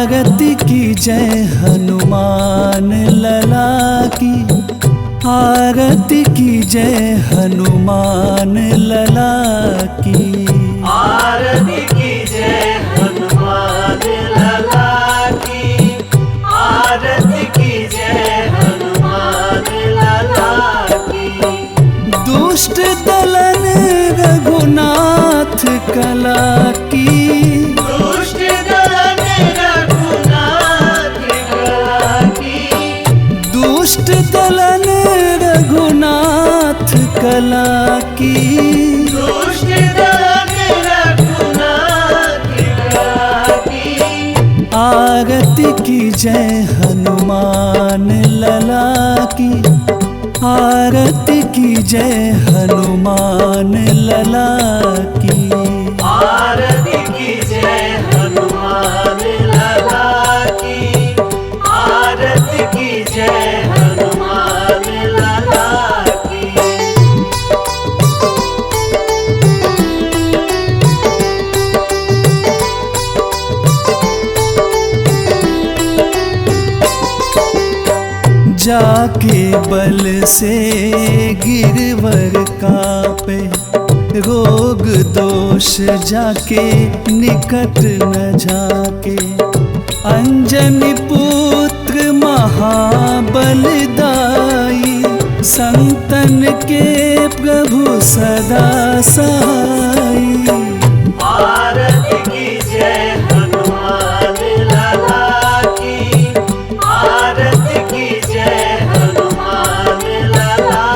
आरती की जय हनुमान लला की, आरती की जय हनुमान लला की, आरती की जय हनुमान लला की, आरती की जय हनुमान लला की। दुष्ट दलन रघुनाथ कला की, दुष्ट दलन रघुनाथ कला की, दुष्ट दलन रघुनाथ कला की, दुष्ट दलन रघुनाथ कला की। आरती की जय हनुमान लला की, आरती की जय हनुमान लला की, आरती की जय हनुमान लला की, आरती की जय हनुमान लला की। जाके बल से गिरवर कापे, रोग दोष जाके निकट न झाके, अंजनी पुत्र महाबलदाई, संतन के प्रभु सदा सहाई। आरती की जय हनुमान लला की, आरती की जय हनुमान लला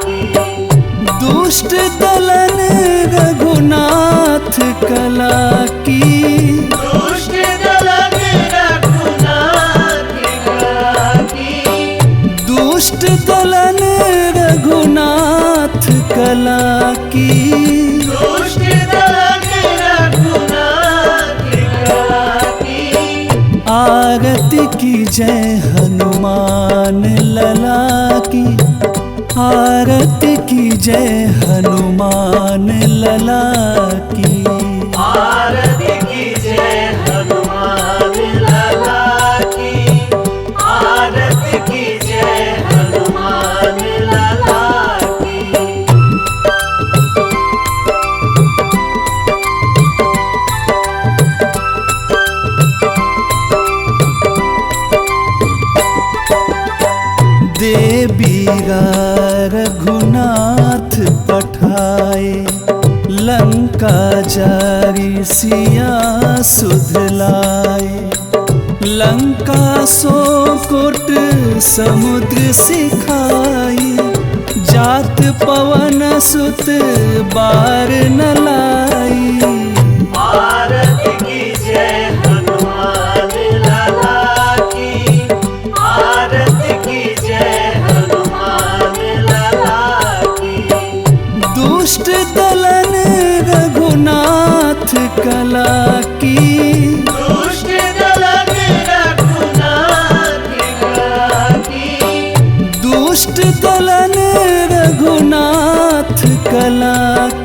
की। दुष्ट दलन रघुनाथ कला की, दुष्ट दलन रघुनाथ कला की, दुष्ट दलन रघुनाथ कला की, दुष्ट दलन रघुनाथ कला की। आरती की जय हनुमान लला की, आरती की जय हनुमान लला की, आरती की जय हनुमान लला की, आरती की जय हनुमान लला की। देवीरा रघुनाथ पठाए, लंका जारी सिया सुध लाए, लंका सो कोट समुद्र सिखाई, जात पवन सुत बार न लाई। आरती की जय हनुमान लला की, आरती की जय हनुमान लला की। दुष्ट दलन रघुनाथ कला की, दुष्ट दलन रघुनाथ कला की, दुष्ट दलन रघुनाथ कला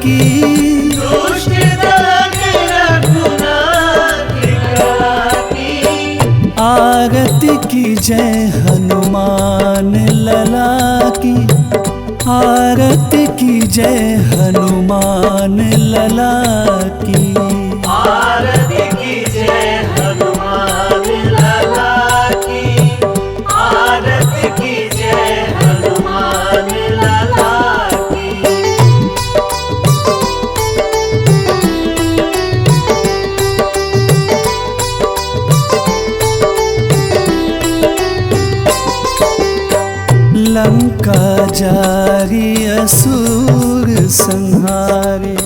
की, दुष्ट दलन रघुनाथ कला की। आरती की जय हनुमान लला की, आरती की जय हनुमान लला की, आरती की जय हनुमान लला की, आरती की जय हनुमान लला की। लंका जारी असुर संहारे,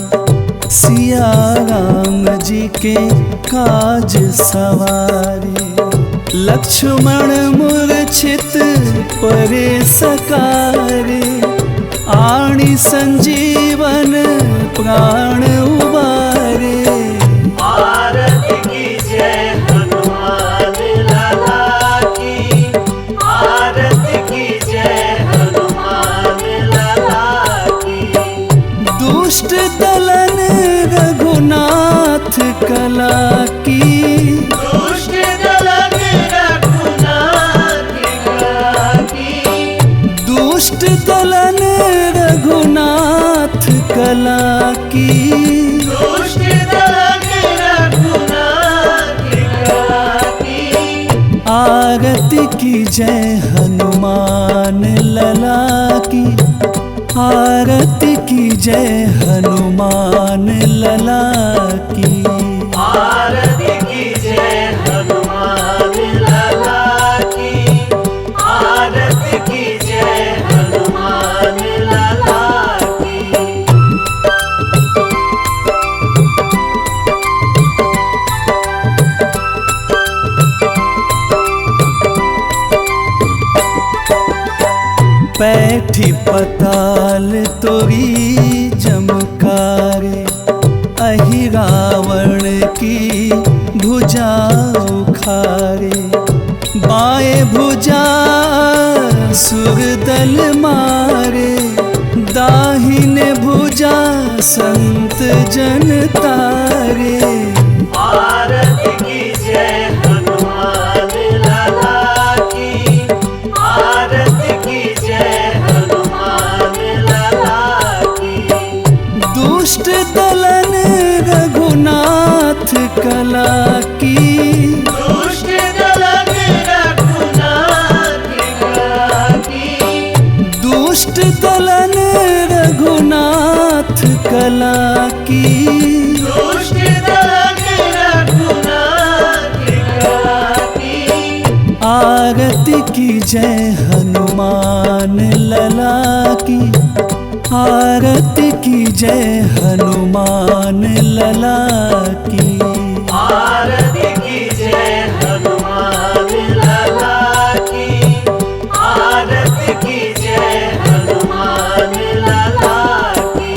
सिया राम जी के काज सवारे, लक्ष्मण मूर्छित परे सकारे, आणी संजीवन प्राण उबारे। आरती की जय हनुमान लला की, आरती की जय हनुमान लला की। दुष्ट दलन रघुनाथ कला की, दुष्ट दलन दुष्ट दलन रघुनाथ कला की, दुष्ट दलन रघुनाथ कला की। आरती की जय हनुमान लला की, आरती की जय हनुमान लला की। आरती की जय हनुमान लला की, आरती की जय हनुमान लला की। पैठी पताल तोरी जमकारे, अहि रावण की भुजा उखारे। बाएं भुजा सुरदल मारे, दाहिने भुजा संत जन तारे। आरती की जय हनुमान लला की, आरती की जय हनुमान लला की। दुष्ट दलन रघुनाथ कला की, दुष्ट दलन रघुनाथ कला की। दुष्ट दलन रघुनाथ कला की। दुष्ट दलन रघुनाथ कला की। आरती की जय हनुमान लला की, आरती की जय हनुमान लला की। आरती की जय हनुमान लला की, आरती की जय हनुमान लला की।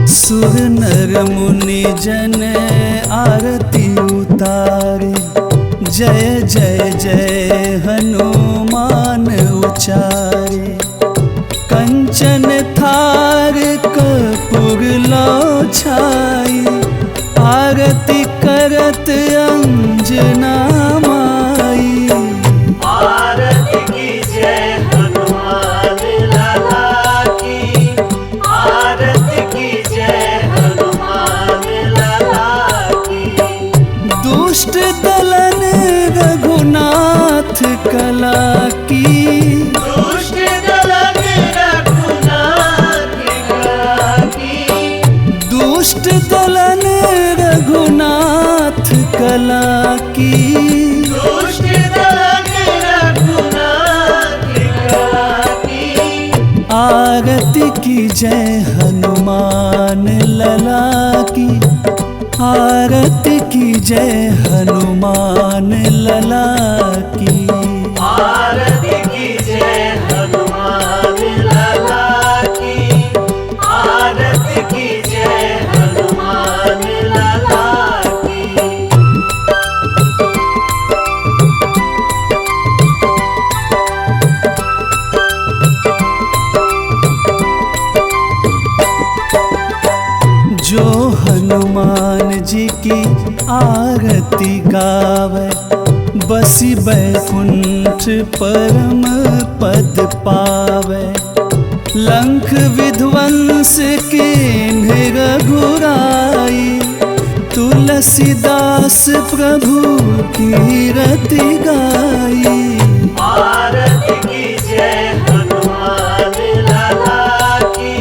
सुर नर मुनि जन आरती उतारे, जय जय जय हनुमान उचारे। कंचन थार कपूर लो छाई, आरती करत अंजना माई। आरती की जय हनुमान लला की, आरती की जय हनुमान लला की। दुष्ट दलन रघुनाथ कला की, दुष्ट दलन रघुनाथ कला की। दुष्ट दलन रघुनाथ कला की। दुष्ट दलन रघुनाथ कला की। आरती की जय हनुमान लला की, आरती की जय हनुमान लला की। आरती की जय हनुमान लला की, आरती की जय हनुमान लला की। जो हनुमान जी की आरती गावे, बसी बैकुंठ परम पद पावे। लंक विध्वंस के रघुराई, तुलसीदास प्रभु की रति गाई। आरती की जय हनुमान लला की,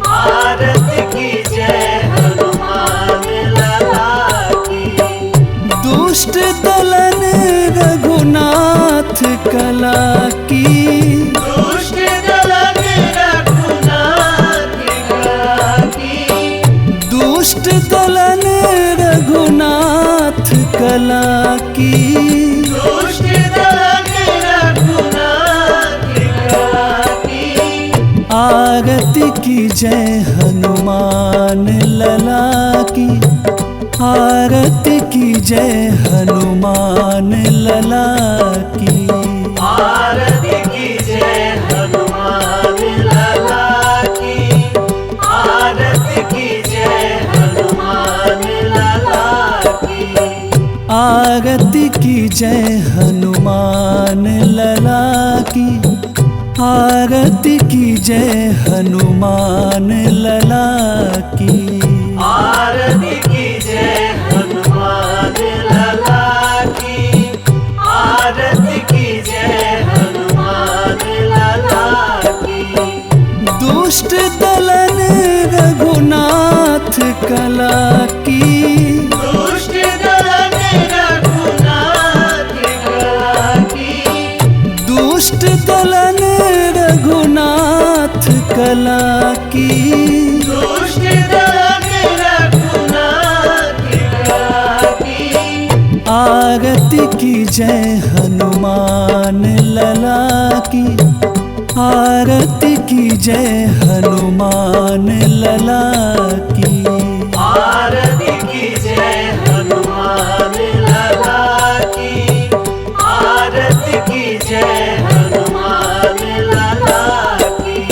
आरती की जय हनुमान लला की। दुष्ट दलन रघुनाथ कला की, दुष्ट दलन रघुनाथ कला की। दुष्ट दलन रघुनाथ कला की। दुष्ट दलन रघुनाथ कला की। आरती की जय हनुमान लला की, आरती की जय हनुमान लला की। आरती की जय हनुमान लला की, आरती की आरती की जय हनुमान लला की, आरती की जय हनुमान लला की। आरती की जय हनुमान लला की, आरती की जय हनुमान लला की। दुष्ट दलन रघुनाथ कला की, दुष्ट दलन रघुनाथ कला की, दुष्ट दलन रघुनाथ कला की। दुष्ट दलन रघुनाथ कला की। आरती की जय हनुमान लला की, आरती की जय हनुमान लला की। आरती की जय हनुमान लला की, आरती की जय हनुमान लला की।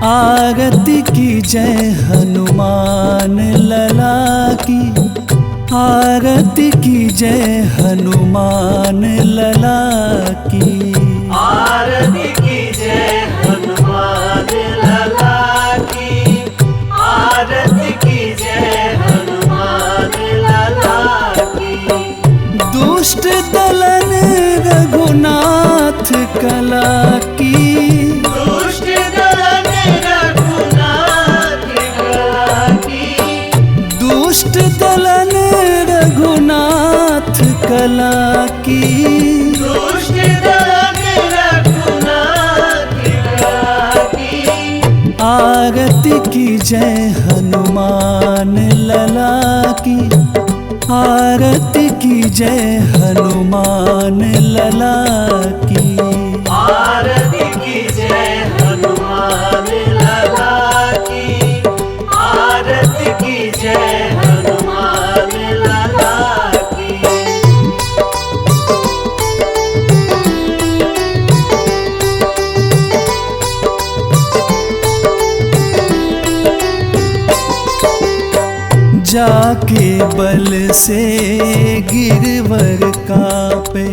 आरती की जय हनुमान लला की, आरती की जय हनुमान लला की। आरती की जय हनुमान लला की, आरती की जय हनुमान लला की। दुष्ट दलन रघुनाथ कला की, दुष्ट दलन रघुनाथ कला की, दुष्ट दलन रघुनाथ कला की। दुष्ट दलन रघुनाथ कला की। आरती की जय हनुमान लला की, आरती की जय हनुमान लला की। आरती की जय हनुमान लला की, आरती की जय हनुमान लला की। जाके बल से गिरवर कापे,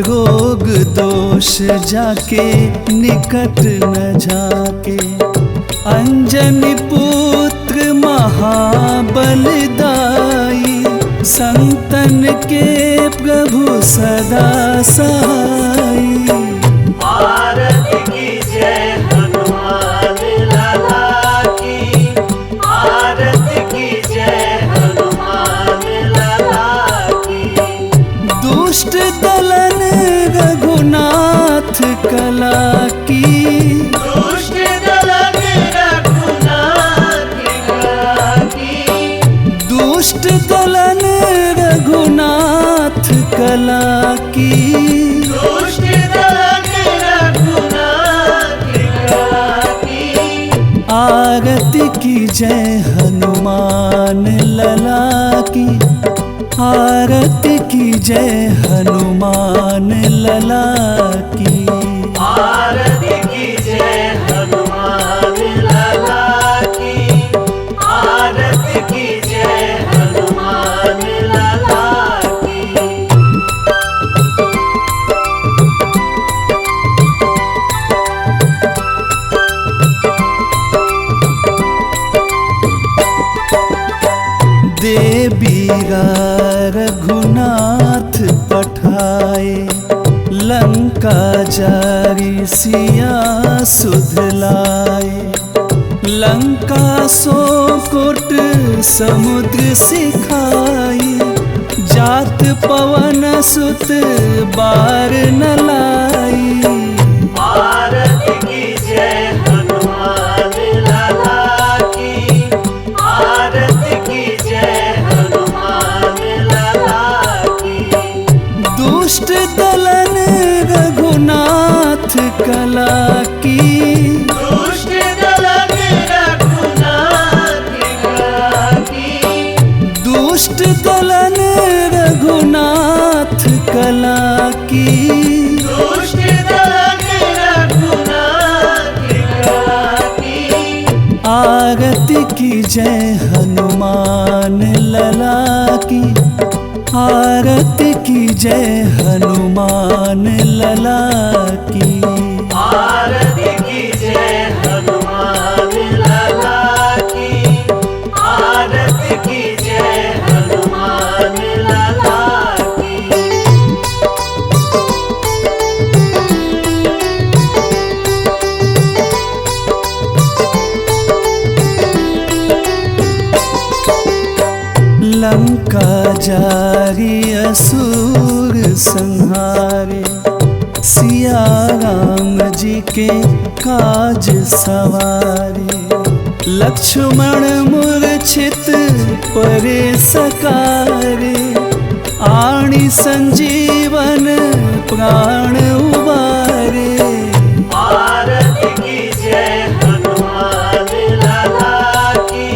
रोग दोष जाके निकट न जाके। अंजनी पुत्र महाबलदाई, संतन के प्रभु सदा सहाई। आरती की जय हनुमान लला की, आरती की जय हनुमान लला की। दुष्ट दलन रघुनाथ कला की, दुष्ट दलन रघुनाथ कला की, दुष्ट दलन रघुनाथ कला की। दुष्ट दलन रघुनाथ कला की। आरती की जय हनुमान लला की, आरती की जय हनुमान लला की। आरती की जय हनुमान लला की, आरती की जय हनुमान लला की। देवीरा रघुनाथ पठाए, लंका जारी सिया सुधलाए। लंका सो कोट समुद्र सिखाई, जात पवन सुत बार न लाई। आरती की जय हनुमान लला कला की, दुष्ट दलन रघुनाथ कला की, दुष्ट दलन रघुनाथ कला की, दुष्ट दलन रघुनाथ कला की। आरती की जय हनुमान लला की, आरती की जय हनुमान लला की, आरती की जय हनुमान लला की, आरती की जय हनुमान लला की। लंका जारी असुर संहारे, सिया राम जी के काज सवारे, लक्ष्मण मूर्छित परे सकारे, आणी संजीवन प्राण उबारे। आरती की जय हनुमान लला की,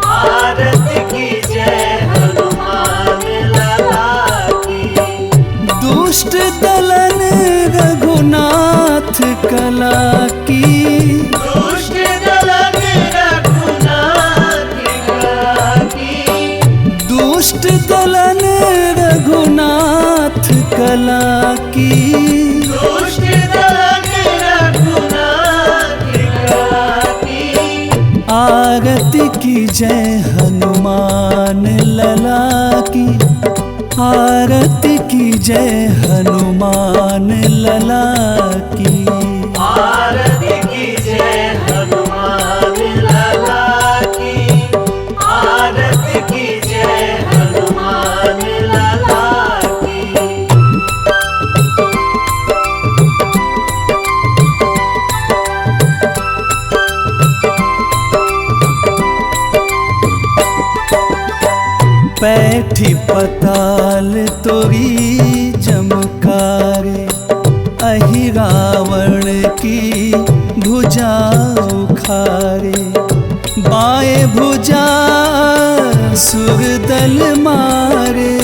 आरती की जय हनुमान लला की। दुष्ट दलन रघुनाथ कला की, दुष्ट दलन रघुनाथ कला की, दुष्ट दलन रघुनाथ कला की, दुष्ट दलन रघुनाथ कला की। आरती की जय हनुमान लला की, आरती की जय हनुमान लला की, आरती की जय हनुमान लला की, आरती की जय हनुमान लला की। पैठी पताल तोरी जमकारे, अहि रावण की भुजा उखारे, बाएं भुजा सुरदल मारे,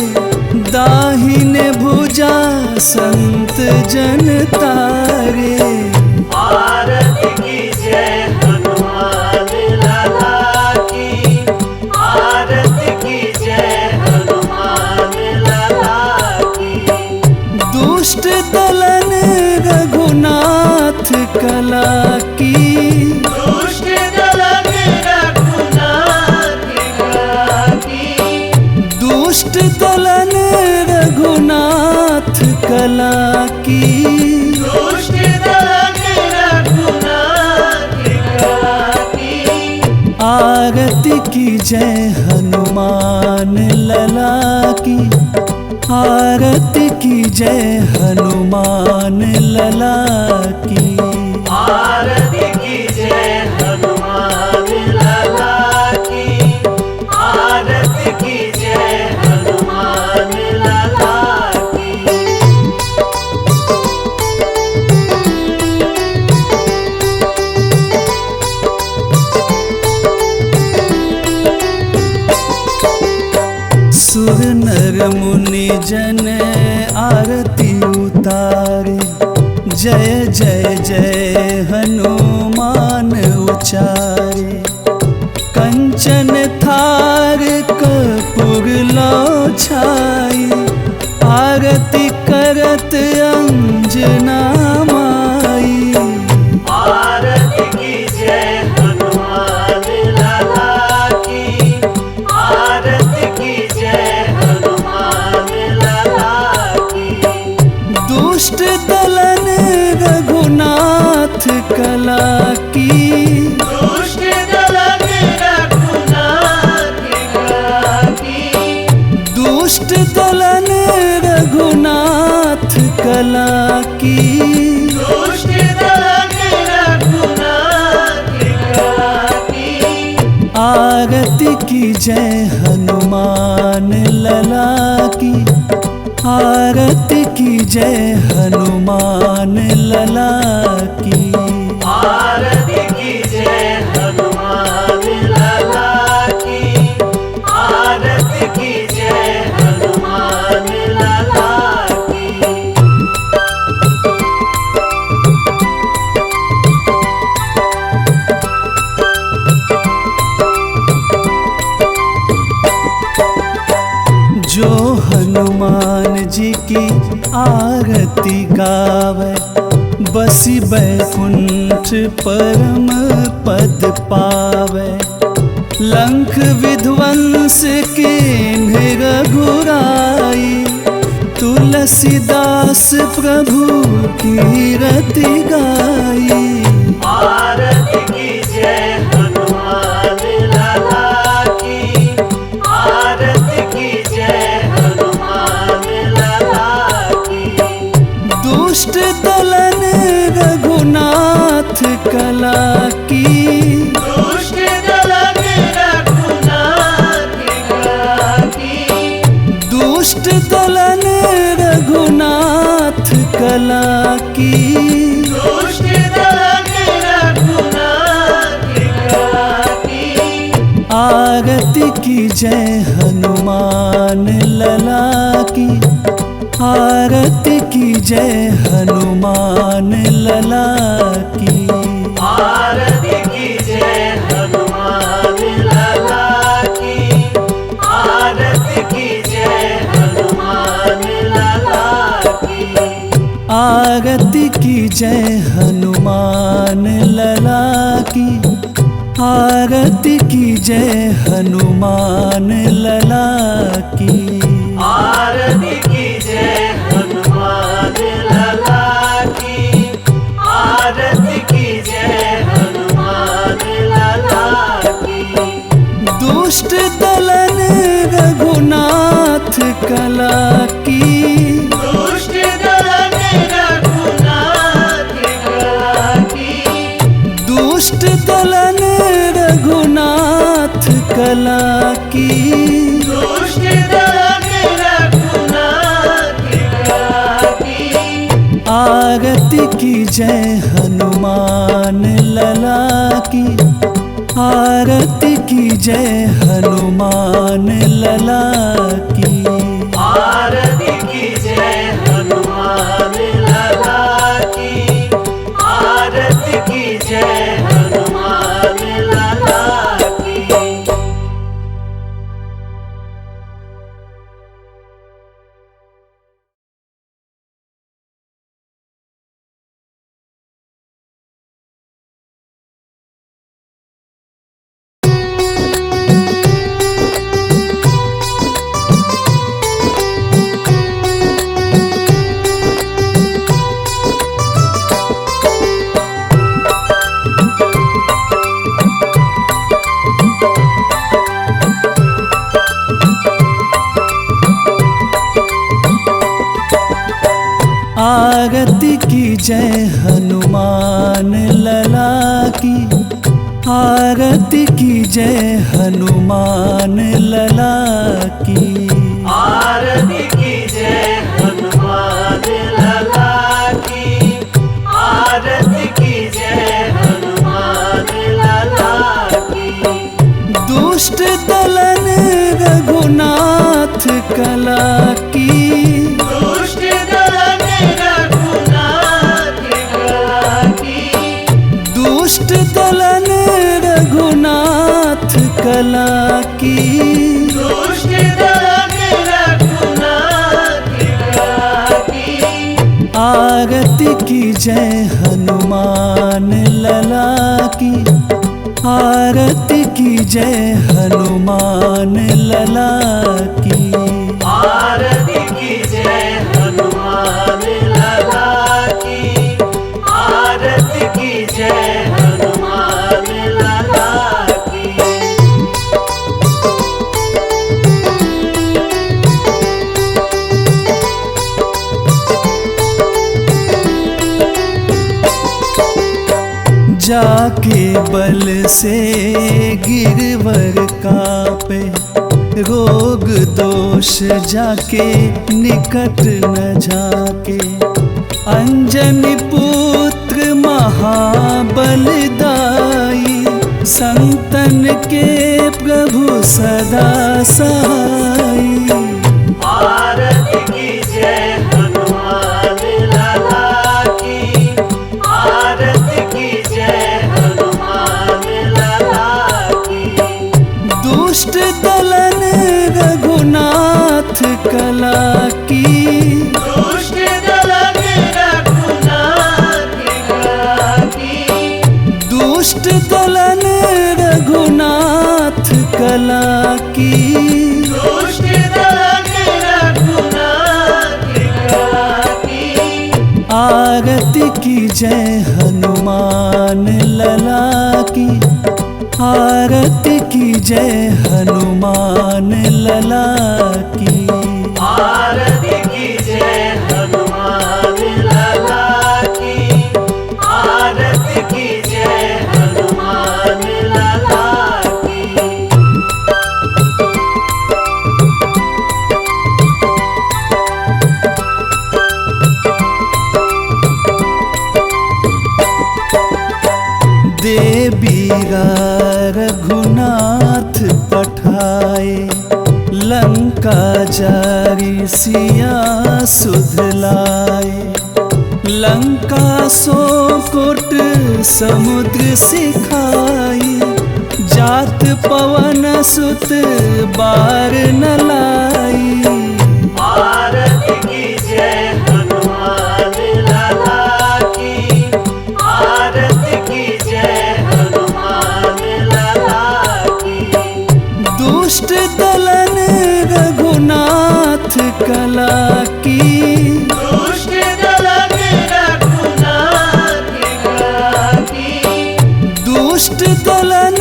दाहिने भुजा संत जन तारे। आरती की जय हनुमान लला की, आरती की जय हनुमान लला की। दुष्ट दलन रघुनाथ कला की, दुष्ट दलन रघुनाथ कला की, दुष्ट दलन रघुनाथ कला की, दुष्ट दलन रघुनाथ कला की। आरती की जय हनुमान लला की, आरती की जय हनुमान लला की, आरती की जय हनुमान लला की, आरती की जय हनुमान लला की। सुर नर मुनि जन आरती उतारे, जय जय जय हनुमान उचारे, कंचन थार कपूर लो छाई, आरती करत अंजना माई। आरती की जय हनुमान लला की, आरती की जय हनुमान लला की। दुष्ट दलन रघुनाथ कला की, दुष्ट दलन रघुनाथ कला की, दुष्ट दलन रघुनाथ कला की, दुष्ट दलन रघुनाथ कला की। आरती की जय हनुमान लला की, आरती की जय हनुमान लला की। आरती कीजिए हनुमान लला की। आरती कीजिए हनुमान लला की। जो हनुमान जी की आरती गावे, बसी बैकुंठ परम पद पावे। लंक विध्वंस के रघुराई, तुलसीदास प्रभु की रति गाई। आरती कीजिए हनुमान लला की। आरती कीजिए हनुमान लला की। दुष्ट दलन रघुनाथ कला की। दुष्ट दलन रघुनाथ कला की। दुष्ट दलन रघुनाथ कला की। दुष्ट दलन रघुनाथ कला की। आरती की जय हनुमान लला की। आरती की जय हनुमान लला की। आरती कीजिए हनुमान लला की। आरती कीजिए हनुमान लला की। आरती की जय हनुमान लला की। आरती की जय हनुमान लला की। आरती कीजिए हनुमान लला की। आरती कीजिए हनुमान लला की। दुष्ट दलन रघुनाथ कला की। दुष्ट दलन रघुनाथ कला की। दुष्ट दलन रघुनाथ कला की। दुष्ट दलन रघुनाथ कला की। आरती की जय हनुमान लला की। आरती की जय हनुमान लला की। आरती कीजिए हनुमान लला की। आरती कीजिए हनुमान लला की। आरती की जय हनुमान लला की। आरती की जय हनुमान लला की। आरती कीजिए हनुमान लला की। आरती कीजिए हनुमान लला की। दुष्ट दलन रघुनाथ कला की। दुष्ट दलन रघुनाथ कला की। दुष्ट दलन रघुनाथ कला की। दुष्ट दलन रघुनाथ कला की। आरती की जय हनुमान लला की। आरती की जय हनुमान लला की। आरती कीजिए हनुमान लला की। आरती कीजिए हनुमान लला की। जाके बल से गिरवर कापे, रोग दोष जाके निकट न झाके। अंजनी पुत्र महाबलदाई, संतन के प्रभु सदा सहाई। आरती की जय हनुमान लला की, आरती की जय हनुमान लला की। दुष्ट दलन रघुनाथ कला की, दुष्ट दलन रघुनाथ कला की, दुष्ट दलन रघुनाथ कला की। दुष्ट दलन रघुनाथ कला की। आरती की जय हनुमान लला की, आरती की जय हनुमान लला की। आरती की जय हनुमान लला की, आरती की जय हनुमान लला की। देवीरा रघुनाथ पठाए, लंका जारी सिया सुधलाए। लंका सो कोट समुद्र सिखाई, जात पवन सुत बार न लाई। आरती की जय हनुमान लला की, आरती की जय हनुमान लला की। दुष्ट दलन रघुनाथ कला की, दुष्ट दलन रघुनाथ कला की, दुष्ट दलन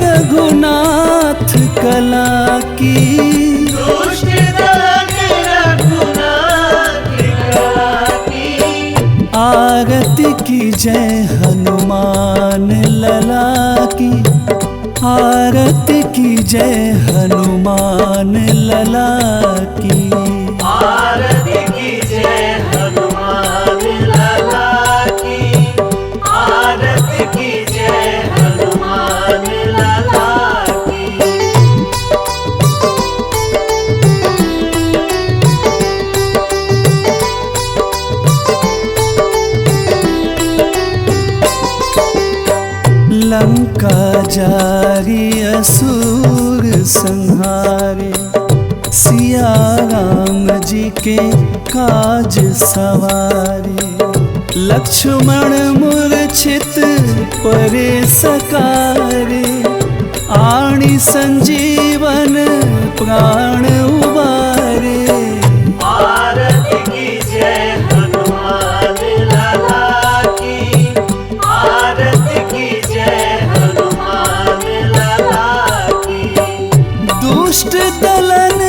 रघुनाथ कला की। दुष्ट दलन रघुनाथ कला की। आरती की जय हनुमान लला की, आरती की जय हनुमान लला की। आरती की जय हनुमान लला की, आरती की जय हनुमान लला की। लंका जारी असुर संहारे, सिया राम जी के काज सवारे। लक्ष्मण मूर्छित परे सकारे, आणी संजीवन प्राण उबारे। आरती की जय हनुमान लला की, आरती की जय हनुमान लला की। दुष्ट दलन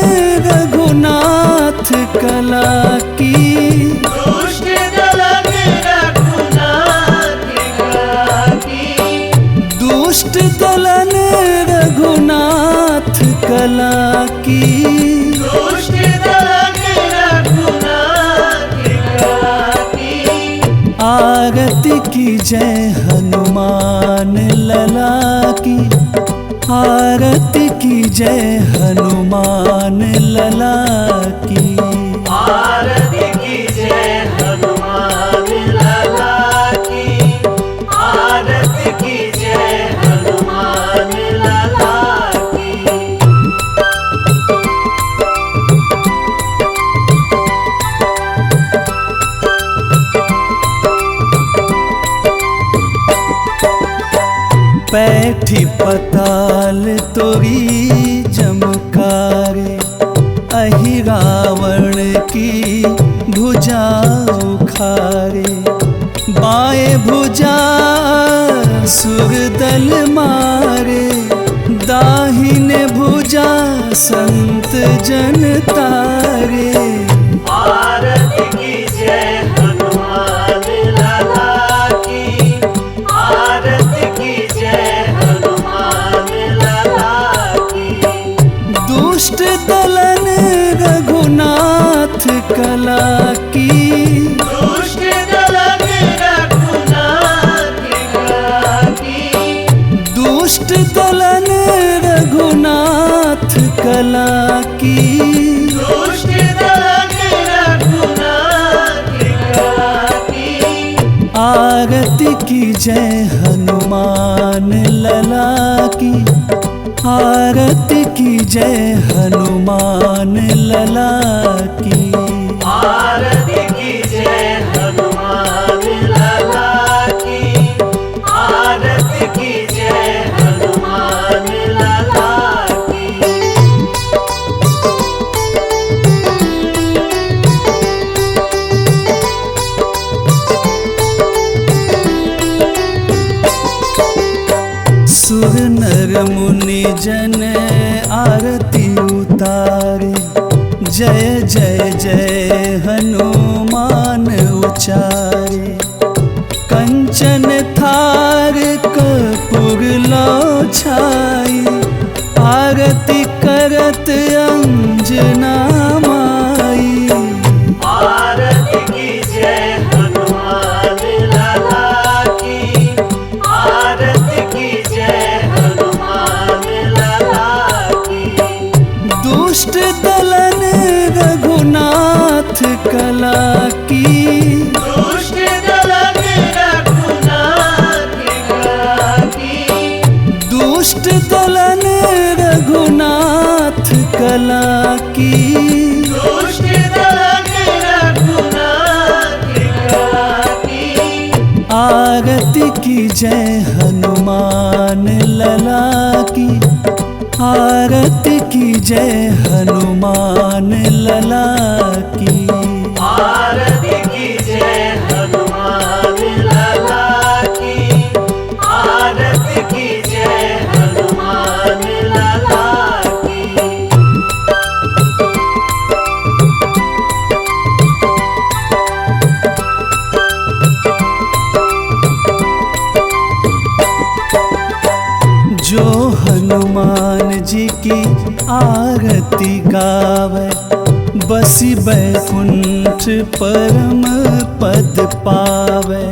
रघुनाथ कला की, दुष्ट दलन रघुनाथ कला की, दुष्ट दलन रघुनाथ कला की। दुष्ट दलन रघुनाथ कला की। आरती की जय हनुमान लला की, आरती की जय हनुमान लला की। आरती की जय हनुमान लला की, आरती की जय हनुमान लला की। पैठी पताल तोरी जमकारे, अहि रावण की भुजा उखारे। बाएं भुजा सुरदल मारे, दाहिने भुजा संत जन तारे। आरती की जय हनुमान लला की, आरती की जय हनुमान लला की। दुष्ट की जय हनुमान लला की, आरती की जय हनुमान लला की। आरती की जय हनुमान लला की, आरती की जय हनुमान लला की। सुर नर मुनि जन आरती उतारे, जय जय जय हनुमान उचारे। कंचन थार कपूर लो छाई, आरती करत अंजना माई। आरती की जय हनुमान लला की, आरती की जय हनुमान लला की। दुष्ट दलन रघुनाथ कला की, दुष्ट दलन रघुनाथ कला की। दुष्ट दलन रघुनाथ कला की। दुष्ट दलन रघुनाथ कला की। आरती की जय हनुमान लला की, आरती की जय हनुमान लला की। आरती की जय हनुमान लला की, आरती की जय हनुमान लला की। जो हनुमान जी की आरती गावे, बसी बैकुंठ परम पद पावे।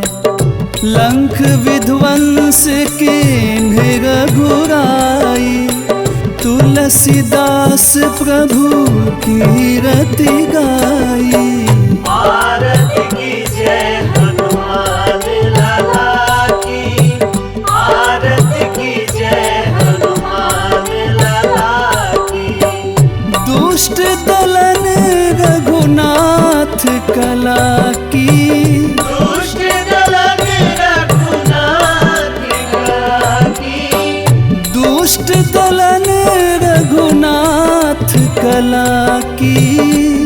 लंक विध्वंस के रघुराई, तुलसीदास प्रभु की रति गाई। आरती की जय हनुमान लला की, आरती की जय हनुमान लला की। दुष्ट दलन रघुनाथ कला की, दुष्ट दलन रघुनाथ कला की। दुष्ट दलन रघुनाथ कला की।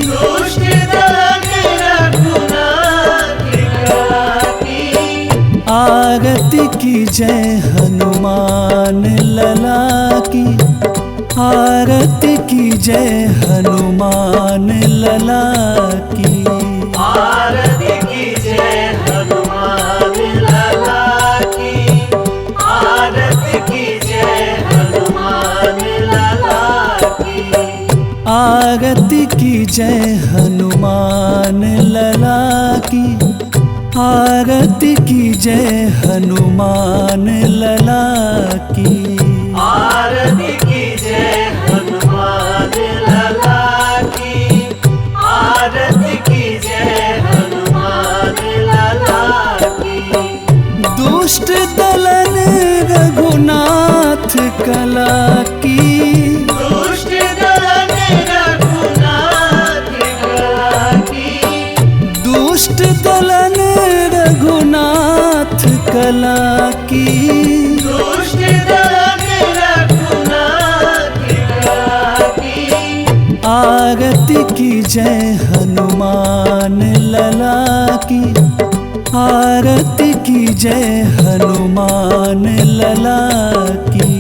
दुष्ट दलन रघुनाथ कला की। आरती की जय हनुमान लला की, आरती की जय हनुमान लला की। आरती की जय हनुमान लला की, आरती की जय हनुमान लला की। आरती की जय हनुमान लला की, आरती की जय हनुमान लला की। आरती की जय हनुमान लला की, आरती की जय हनुमान लला की। दुष्ट दलन रघुनाथ कला की, दुष्ट दलन रघुनाथ कला की। दुष्ट दलन रघुनाथ कला की। दुष्ट दलन रघुनाथ कला की। आरती की जय हनुमान लला की, आरती की जय हनुमान लला की।